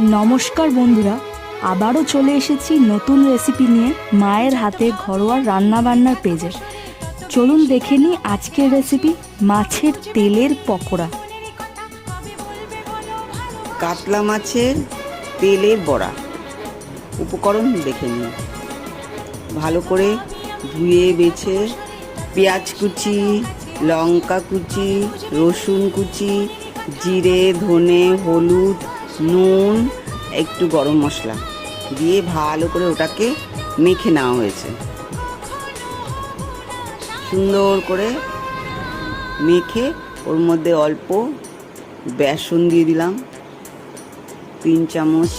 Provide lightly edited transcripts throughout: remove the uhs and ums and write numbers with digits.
নমস্কার বন্ধুরা, আবারও চলে এসেছি নতুন রেসিপি নিয়ে মায়ের হাতে ঘরোয়া রান্নাবান্নার পেজে। চলুন দেখে নিই আজকের রেসিপি, মাছের তেলের পকোড়া। কাতলা মাছের তেলের বড়া। উপকরণ দেখে নিন। ভালো করে ধুয়ে বেছে পেঁয়াজ কুচি, লঙ্কা কুচি, রসুন কুচি, জিরে, ধনে, হলুদ, নুন, একটু গরম মশলা দিয়ে ভালো করে ওটাকে মেখে নেওয়া হয়েছে। সুন্দর করে মেখে ওর মধ্যে অল্প বেসন দিয়ে দিলাম, 3 চামচ,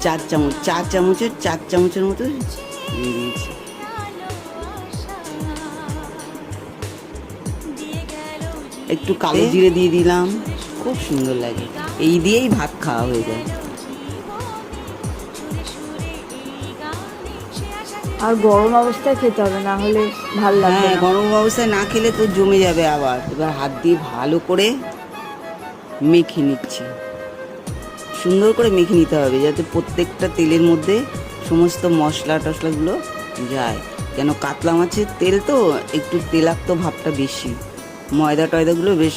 4 চামচ, 4 চামচের মতো দিয়ে দিয়েছি। একটু কালো জিরে দিয়ে দিলাম, খুব সুন্দর লাগে। এই দিয়েই ভাত খাওয়া হয়ে যায়। আর গরম অবস্থায় খেতে হবে, না হলে ভালো লাগবে হ্যাঁ, না। গরম অবস্থায় না খেলে তো জমে যাবে আবার। এবার হাত দিয়ে ভালো করে মেখে নিচ্ছি। সুন্দর করে মেখে নিতে হবে যাতে প্রত্যেকটা তেলের মধ্যে সমস্ত মশলা টশলাগুলো যায়। কেন কাতলা মাছের তেল তো একটু তেলাক্ত ভাবটা বেশি, ময়দা টয়দাগুলো বেশ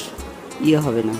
হবে না।